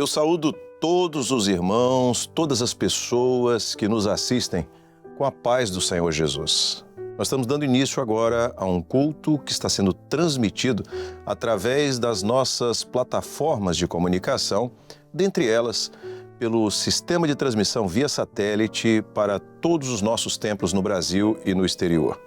Eu saúdo todos os irmãos, todas as pessoas que nos assistem com a paz do Senhor Jesus. Nós estamos dando início agora a um culto que está sendo transmitido através das nossas plataformas de comunicação, dentre elas, pelo sistema de transmissão via satélite para todos os nossos templos no Brasil e no exterior.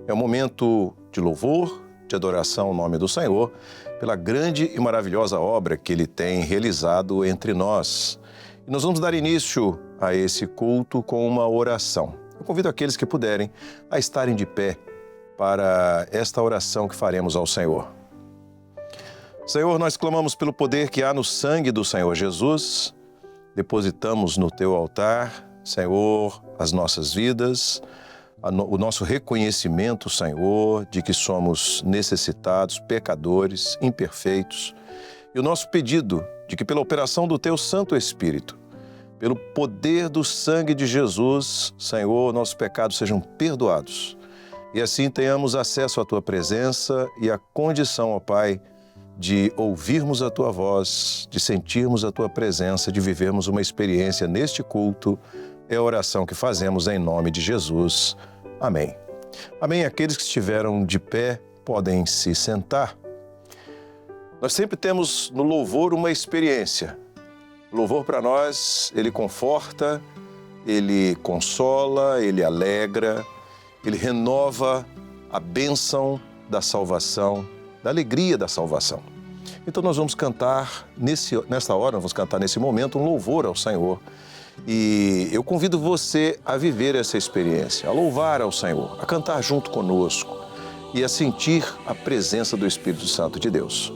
É um momento de louvor, de adoração ao nome do Senhor, pela grande e maravilhosa obra que Ele tem realizado entre nós. E nós vamos dar início a esse culto com uma oração. Eu convido aqueles que puderem a estarem de pé para esta oração que faremos ao Senhor. Senhor, nós clamamos pelo poder que há no sangue do Senhor Jesus, depositamos no Teu altar, Senhor, as nossas vidas, o nosso reconhecimento, Senhor, de que somos necessitados, pecadores, imperfeitos, e o nosso pedido de que pela operação do Teu Santo Espírito, pelo poder do sangue de Jesus, Senhor, nossos pecados sejam perdoados. E assim tenhamos acesso à Tua presença e a condição, ó Pai, de ouvirmos a Tua voz, de sentirmos a Tua presença, de vivermos uma experiência neste culto. É a oração que fazemos em nome de Jesus. Amém. Amém. Aqueles que estiveram de pé podem se sentar. Nós sempre temos no louvor uma experiência. O louvor para nós, ele conforta, ele consola, ele alegra, ele renova a bênção da salvação, da alegria da salvação. Então nós vamos cantar, nesta hora, vamos cantar nesse momento um louvor ao Senhor. E eu convido você a viver essa experiência, a louvar ao Senhor, a cantar junto conosco e a sentir a presença do Espírito Santo de Deus.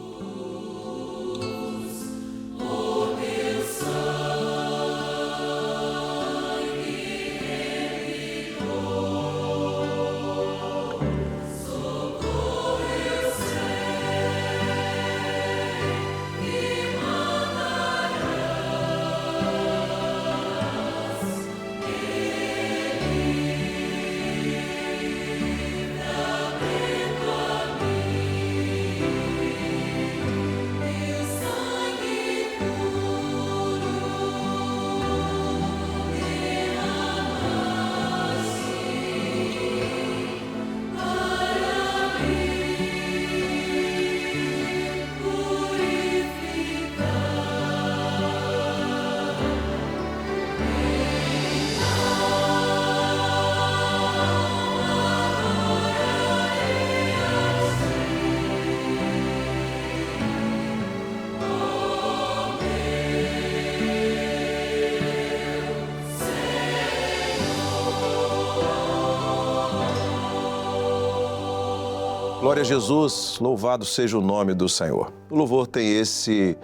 Glória a Jesus, louvado seja o nome do Senhor. O louvor tem esse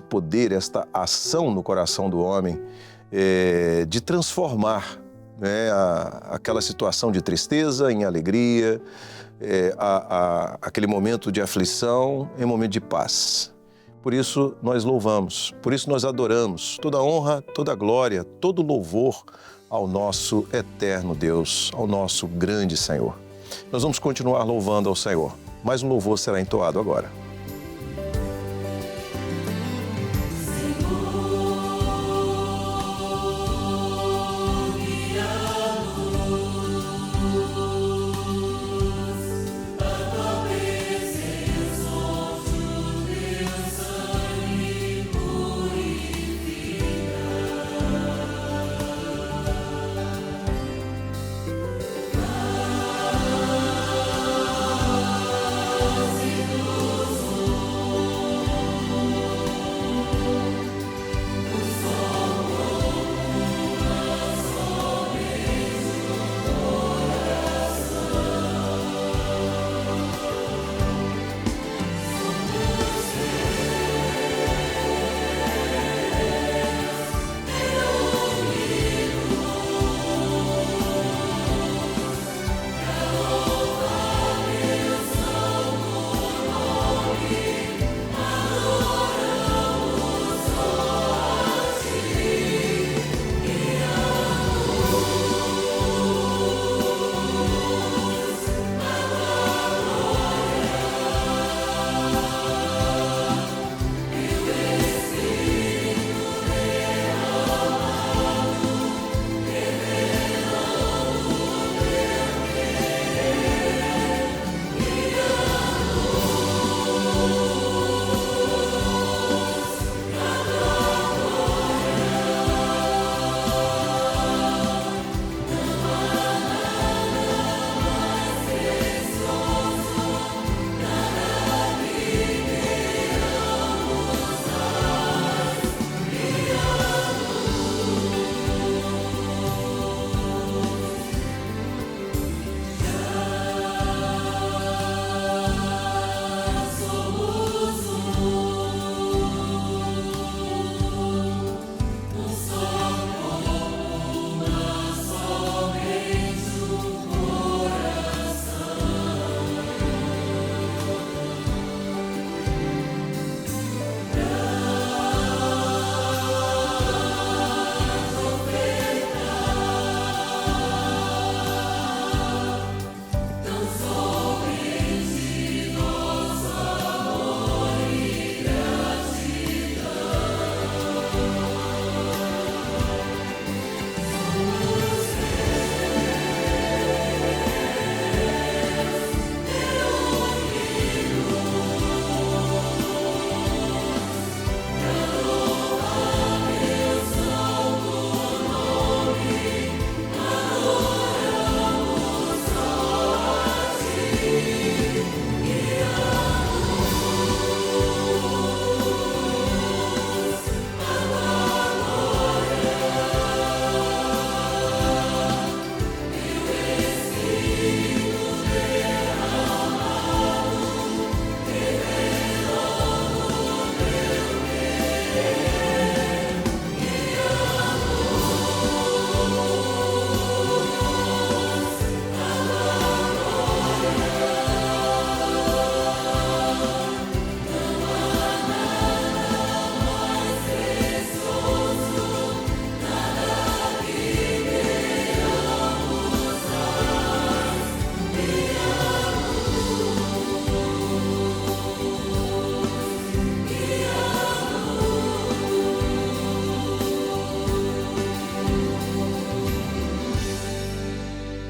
poder, esta ação no coração do homem de transformar, né, aquela situação de tristeza em alegria, aquele momento de aflição em momento de paz. Por isso nós louvamos, por isso nós adoramos. Toda honra, toda glória, todo louvor ao nosso eterno Deus, ao nosso grande Senhor. Nós vamos continuar louvando ao Senhor, mas um louvor será entoado agora. Luz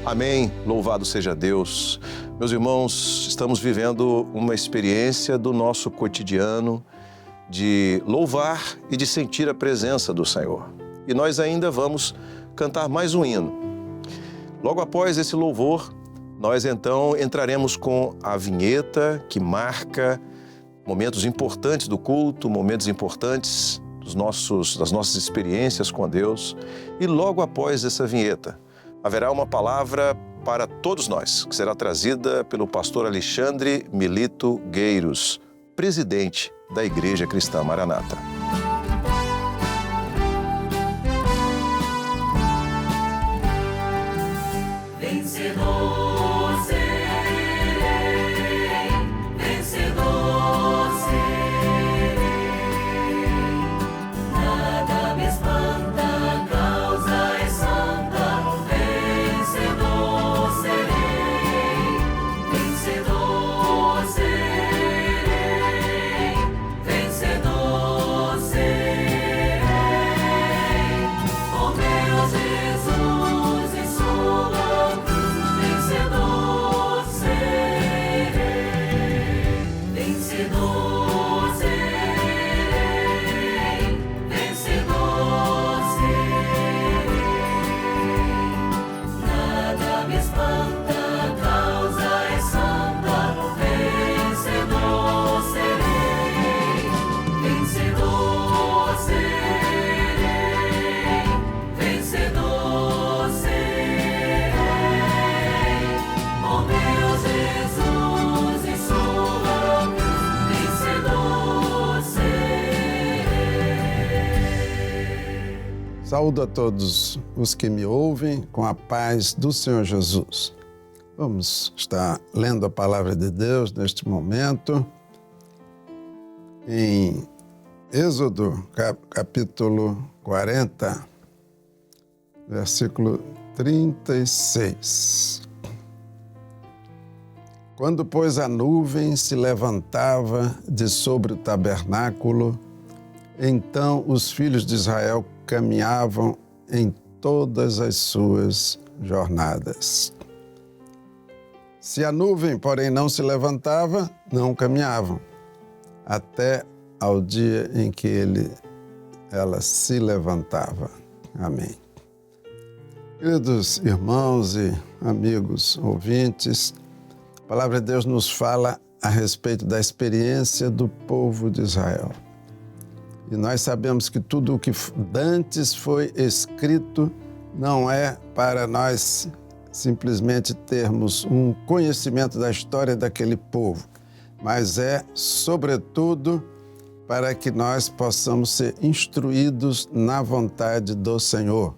Amém. Louvado seja Deus. Meus irmãos, estamos vivendo uma experiência do nosso cotidiano de louvar e de sentir a presença do Senhor. E nós ainda vamos cantar mais um hino. Logo após esse louvor, nós então entraremos com a vinheta que marca momentos importantes do culto, momentos importantes das nossas experiências com Deus. E logo após essa vinheta, haverá uma palavra para todos nós, que será trazida pelo pastor Alexandre Milito Gueiros, presidente da Igreja Cristã Maranata. Vencedor serei, vencedor serei, nada me espanta, a causa é santa, vencedor serei, vencedor serei, vencedor serei, oh meu Jesus e sua vencedor serei, vencedor serei, vencedor serei, nada me espanta, a causa é santa, vencedor serei, vencedor serei, vencedor serei. Oh meu Jesus e sua vencedor serei. Saúdo a todos os que me ouvem com a paz do Senhor Jesus. Vamos estar lendo a palavra de Deus neste momento em Êxodo, capítulo 40, versículo 36. Quando, pois, a nuvem se levantava de sobre o tabernáculo, então os filhos de Israel caminhavam em todas as suas jornadas. Se a nuvem, porém, não se levantava, não caminhavam, até ao dia em que ela se levantava. Amém. Queridos irmãos e amigos ouvintes, a palavra de Deus nos fala a respeito da experiência do povo de Israel. E nós sabemos que tudo o que dantes foi escrito não é para nós simplesmente termos um conhecimento da história daquele povo, mas é, sobretudo, para que nós possamos ser instruídos na vontade do Senhor.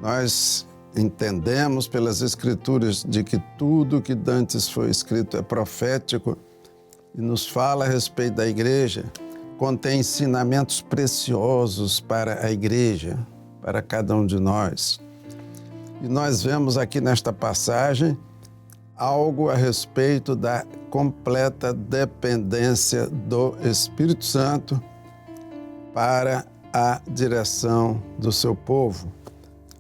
Nós entendemos pelas Escrituras de que tudo que dantes foi escrito é profético e nos fala a respeito da igreja, contém ensinamentos preciosos para a igreja, para cada um de nós. E nós vemos aqui nesta passagem algo a respeito da completa dependência do Espírito Santo para a direção do seu povo.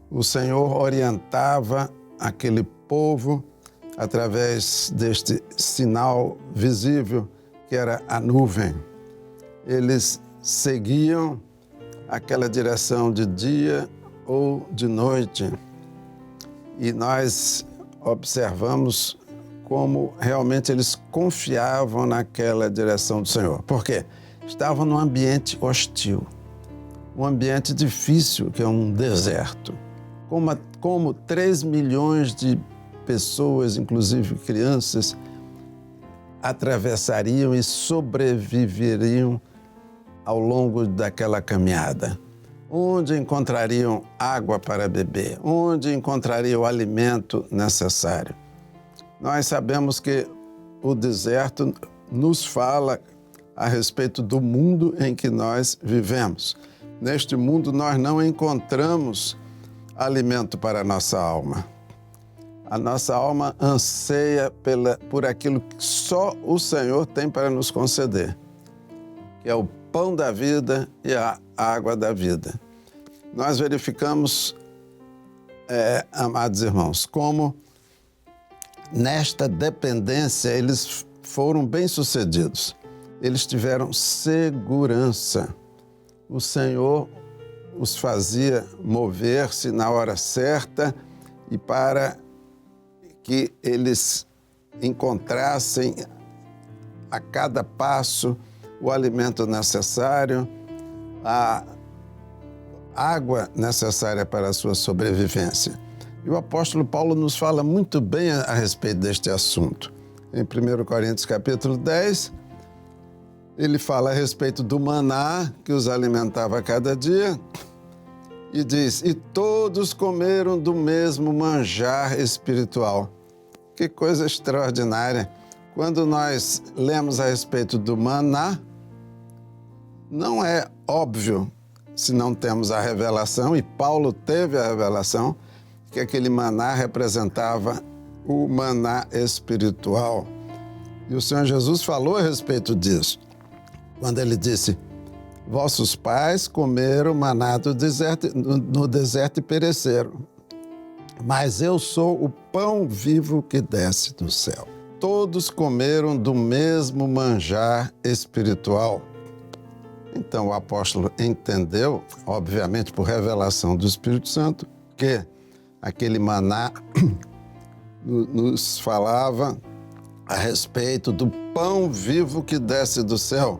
O Senhor orientava aquele povo através deste sinal visível que era a nuvem. Eles seguiam aquela direção de dia ou de noite. E nós observamos como realmente eles confiavam naquela direção do Senhor. Por quê? Estavam num ambiente hostil, um ambiente difícil, que é um deserto. Como 3 milhões de pessoas, inclusive crianças, atravessariam e sobreviveriam ao longo daquela caminhada. Onde encontrariam água para beber? Onde encontrariam o alimento necessário? Nós sabemos que o deserto nos fala a respeito do mundo em que nós vivemos. Neste mundo nós não encontramos alimento para a nossa alma. A nossa alma anseia por aquilo que só o Senhor tem para nos conceder, que é o pão da vida e a água da vida. Nós verificamos amados irmãos, como nesta dependência eles foram bem-sucedidos. Eles tiveram segurança. O Senhor os fazia mover-se na hora certa e para que eles encontrassem a cada passo o alimento necessário, a água necessária para a sua sobrevivência. E o apóstolo Paulo nos fala muito bem a respeito deste assunto. Em 1 Coríntios capítulo 10, ele fala a respeito do maná que os alimentava a cada dia e diz, e todos comeram do mesmo manjar espiritual. Que coisa extraordinária! Quando nós lemos a respeito do maná, não é óbvio, se não temos a revelação, e Paulo teve a revelação, que aquele maná representava o maná espiritual. E o Senhor Jesus falou a respeito disso, quando ele disse, vossos pais comeram maná no deserto e pereceram, mas eu sou o pão vivo que desce do céu. Todos comeram do mesmo manjar espiritual. Então o apóstolo entendeu, obviamente por revelação do Espírito Santo, que aquele maná nos falava a respeito do pão vivo que desce do céu.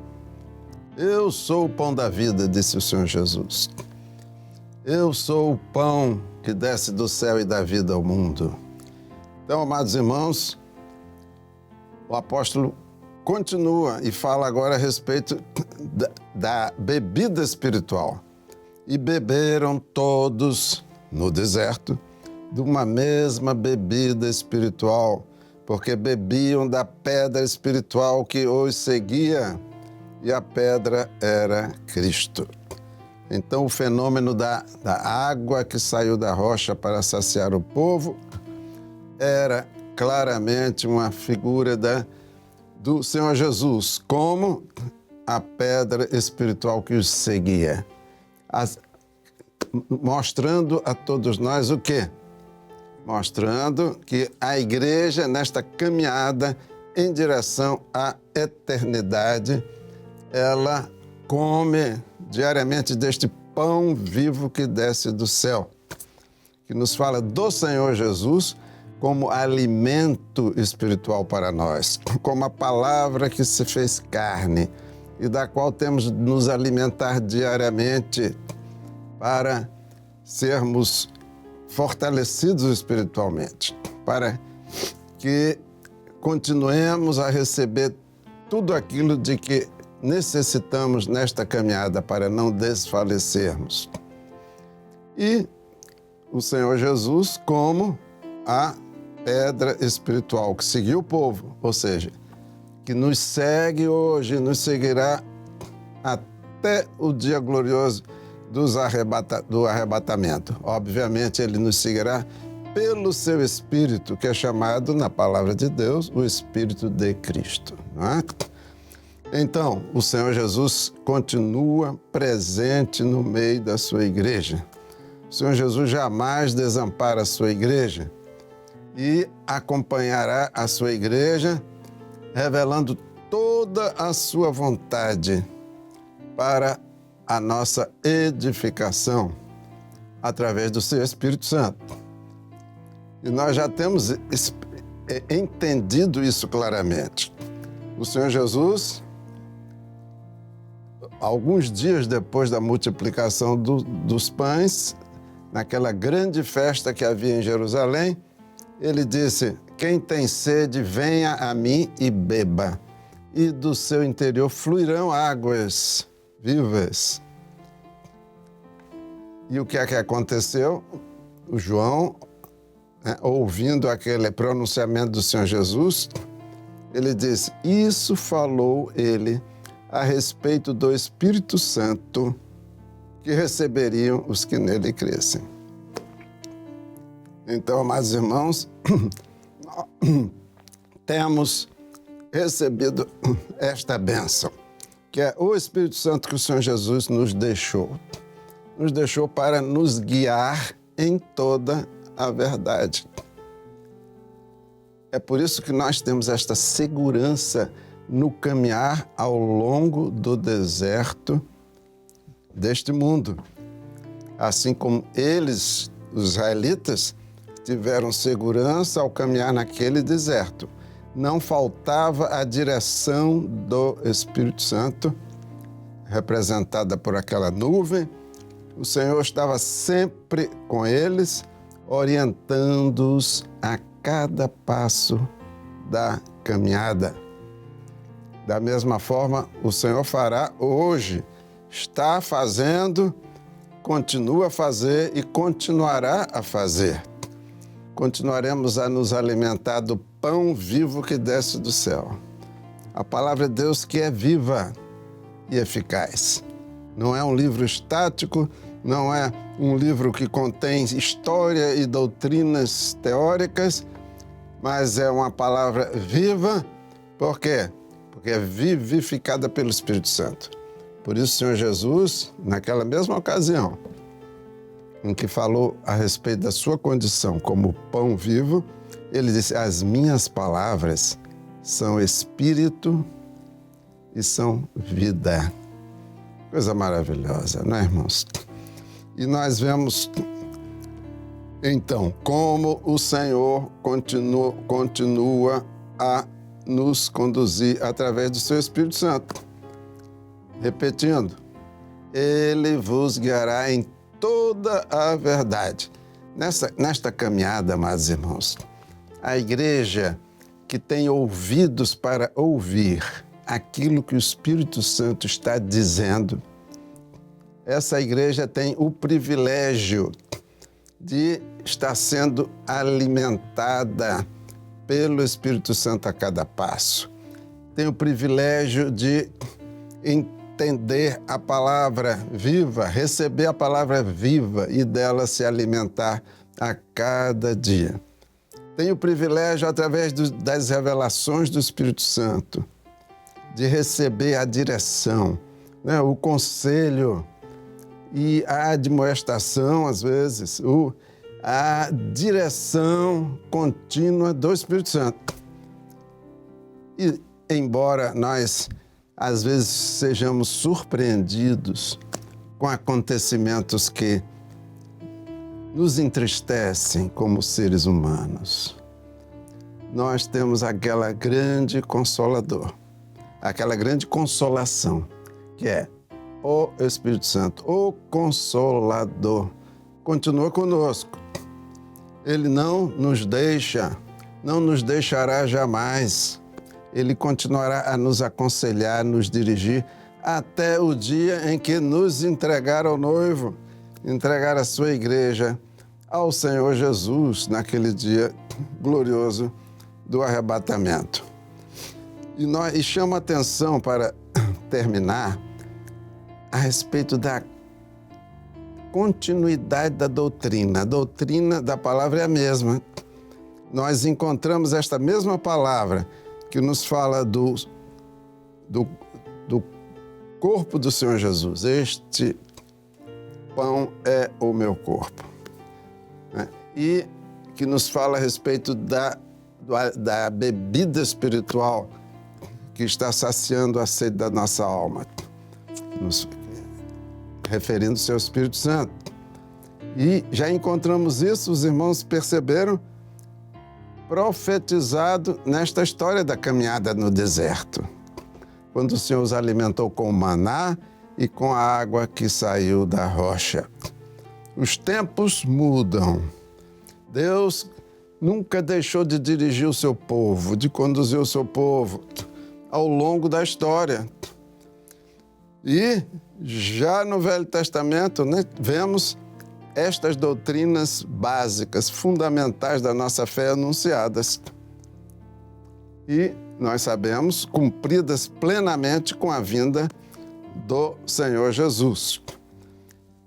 Eu sou o pão da vida, disse o Senhor Jesus. Eu sou o pão que desce do céu e dá vida ao mundo. Então, amados irmãos, o apóstolo continua e fala agora a respeito da bebida espiritual. E beberam todos no deserto de uma mesma bebida espiritual, porque bebiam da pedra espiritual que os seguia, e a pedra era Cristo. Então, o fenômeno da água que saiu da rocha para saciar o povo era claramente uma figura do Senhor Jesus, como a pedra espiritual que os seguia. Mostrando a todos nós o quê? Mostrando que a igreja, nesta caminhada em direção à eternidade, ela come diariamente deste pão vivo que desce do céu, que nos fala do Senhor Jesus como alimento espiritual para nós, como a palavra que se fez carne e da qual temos de nos alimentar diariamente para sermos fortalecidos espiritualmente, para que continuemos a receber tudo aquilo de que necessitamos nesta caminhada para não desfalecermos. E o Senhor Jesus como a pedra espiritual que seguiu o povo, ou seja, que nos segue hoje, nos seguirá até o dia glorioso do arrebatamento. Obviamente, ele nos seguirá pelo seu Espírito, que é chamado, na palavra de Deus, o Espírito de Cristo. Não é? Então, o Senhor Jesus continua presente no meio da sua igreja. O Senhor Jesus jamais desampara a sua igreja e acompanhará a sua igreja, revelando toda a sua vontade para a nossa edificação através do seu Espírito Santo. E nós já temos entendido isso claramente. O Senhor Jesus, alguns dias depois da multiplicação dos pães, naquela grande festa que havia em Jerusalém, ele disse, quem tem sede, venha a mim e beba, e do seu interior fluirão águas vivas. E o que é que aconteceu? O João, ouvindo aquele pronunciamento do Senhor Jesus, ele disse, isso falou ele a respeito do Espírito Santo que receberiam os que nele crescem. Então, amados irmãos, temos recebido esta bênção, que é o Espírito Santo que o Senhor Jesus nos deixou. Nos deixou para nos guiar em toda a verdade. É por isso que nós temos esta segurança no caminhar ao longo do deserto deste mundo. Assim como eles, os israelitas, tiveram segurança ao caminhar naquele deserto. Não faltava a direção do Espírito Santo, representada por aquela nuvem. O Senhor estava sempre com eles, orientando-os a cada passo da caminhada. Da mesma forma, o Senhor fará hoje, está fazendo, continua a fazer e continuará a fazer. Continuaremos a nos alimentar do pão vivo que desce do céu. A palavra de Deus que é viva e eficaz. Não é um livro estático, não é um livro que contém história e doutrinas teóricas, mas é uma palavra viva. Por quê? Porque é vivificada pelo Espírito Santo. Por isso, o Senhor Jesus, naquela mesma ocasião, em que falou a respeito da sua condição como pão vivo, ele disse: as minhas palavras são espírito e são vida. Coisa maravilhosa, não é, irmãos? E nós vemos, então, como o Senhor continua a nos conduzir através do seu Espírito Santo. Repetindo, Ele vos guiará em toda a verdade. Nesta caminhada, amados irmãos, a igreja que tem ouvidos para ouvir aquilo que o Espírito Santo está dizendo, essa igreja tem o privilégio de estar sendo alimentada pelo Espírito Santo a cada passo. Tem o privilégio de entender a palavra viva, receber a palavra viva e dela se alimentar a cada dia. Tem o privilégio, através das revelações do Espírito Santo, de receber a direção, né, o conselho e a admoestação, às vezes, a direção contínua do Espírito Santo. E, embora nós, às vezes, sejamos surpreendidos com acontecimentos que nos entristecem como seres humanos, nós temos aquela grande consolador, aquela grande consolação, que é o Espírito Santo, o Consolador. Continua conosco. Ele não nos deixa, não nos deixará jamais. Ele continuará a nos aconselhar, nos dirigir, até o dia em que nos entregar ao noivo, entregar a sua igreja ao Senhor Jesus, naquele dia glorioso do arrebatamento. E chama atenção, para terminar, a respeito da continuidade da doutrina. A doutrina da palavra é a mesma. Nós encontramos esta mesma palavra que nos fala do corpo do Senhor Jesus. Este pão é o meu corpo. Né? E que nos fala a respeito da bebida espiritual que está saciando a sede da nossa alma, referindo-se ao Espírito Santo. E já encontramos isso, os irmãos perceberam, profetizado nesta história da caminhada no deserto, quando o Senhor os alimentou com o maná e com a água que saiu da rocha. Os tempos mudam. Deus nunca deixou de dirigir o seu povo, de conduzir o seu povo ao longo da história. E já no Velho Testamento, né, vemos estas doutrinas básicas, fundamentais da nossa fé anunciadas. E nós sabemos, cumpridas plenamente com a vinda do Senhor Jesus.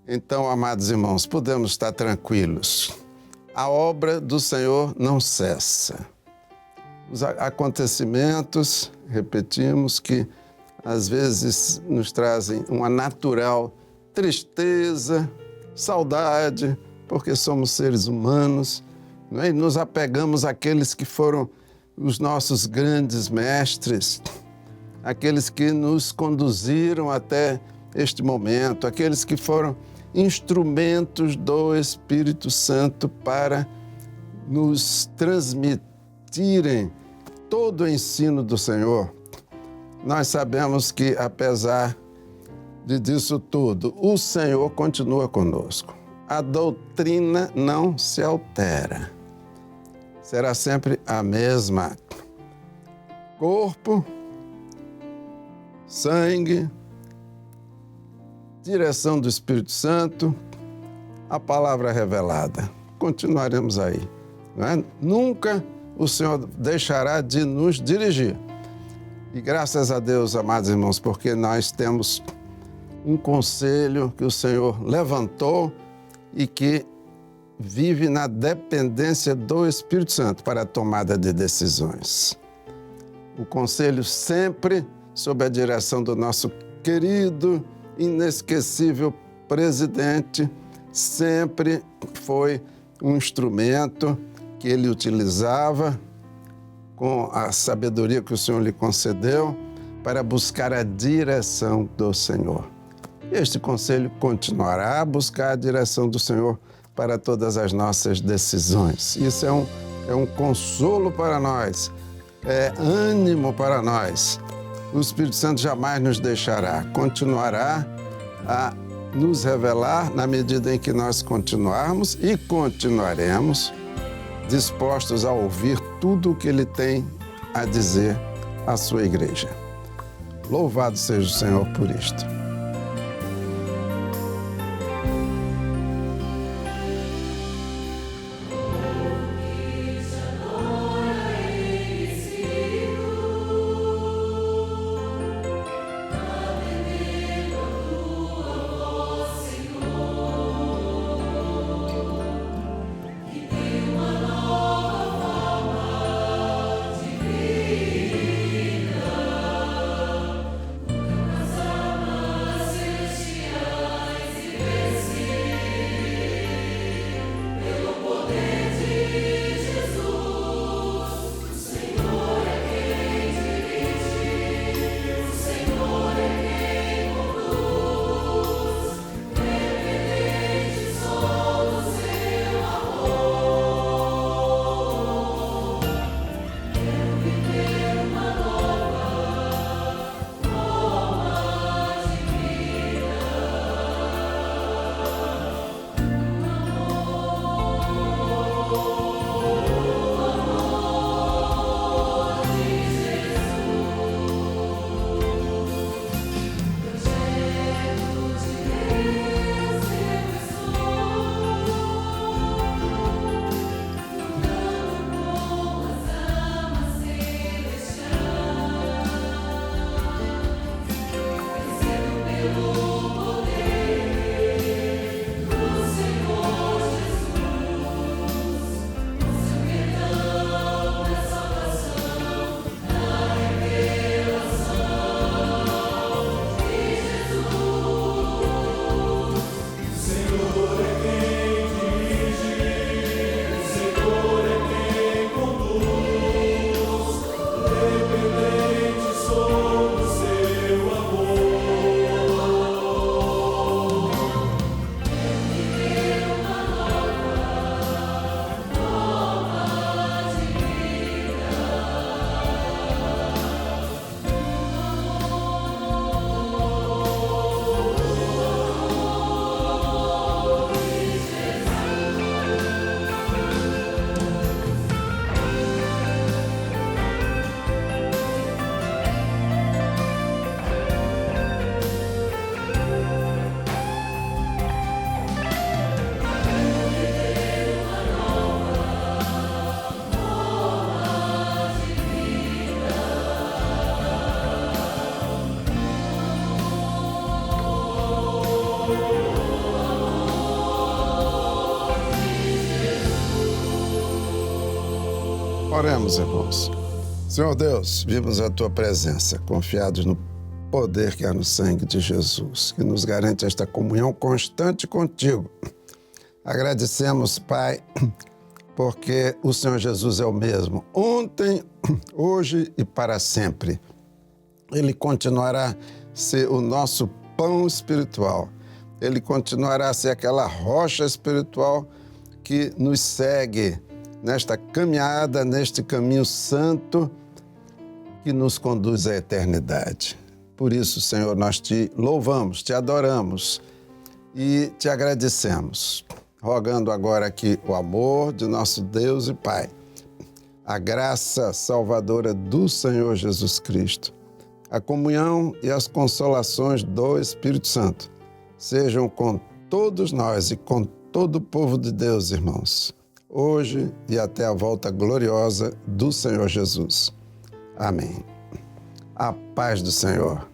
Então, amados irmãos, podemos estar tranquilos. A obra do Senhor não cessa. Os acontecimentos, repetimos, que às vezes nos trazem uma natural tristeza, saudade, porque somos seres humanos, não é? E nos apegamos àqueles que foram os nossos grandes mestres, aqueles que nos conduziram até este momento, aqueles que foram instrumentos do Espírito Santo para nos transmitirem todo o ensino do Senhor. Nós sabemos que, apesar disso tudo, o Senhor continua conosco. A doutrina não se altera. Será sempre a mesma. Corpo, sangue, direção do Espírito Santo, a palavra revelada. Continuaremos aí. Não é? Nunca o Senhor deixará de nos dirigir. E graças a Deus, amados irmãos, porque nós temos um conselho que o Senhor levantou e que vive na dependência do Espírito Santo para a tomada de decisões. O conselho sempre sob a direção do nosso querido, inesquecível presidente, sempre foi um instrumento que ele utilizava com a sabedoria que o Senhor lhe concedeu para buscar a direção do Senhor. Este conselho continuará a buscar a direção do Senhor para todas as nossas decisões. Isso é um consolo para nós, é ânimo para nós. O Espírito Santo jamais nos deixará, continuará a nos revelar na medida em que nós continuarmos e continuaremos dispostos a ouvir tudo o que Ele tem a dizer à sua igreja. Louvado seja o Senhor por isto. Oremos, irmãos. Senhor Deus, vimos a Tua presença, confiados no poder que há no sangue de Jesus, que nos garante esta comunhão constante contigo, Agradecemos, Pai, porque o Senhor Jesus é o mesmo, ontem, hoje e para sempre. Ele continuará a ser o nosso pão espiritual. Ele continuará a ser aquela rocha espiritual que nos segue nesta caminhada, neste caminho santo que nos conduz à eternidade. Por isso, Senhor, nós te louvamos, te adoramos e te agradecemos, rogando agora aqui o amor de nosso Deus e Pai, a graça salvadora do Senhor Jesus Cristo, a comunhão e as consolações do Espírito Santo sejam com todos nós e com todo o povo de Deus, irmãos, hoje e até a volta gloriosa do Senhor Jesus. Amém. A paz do Senhor.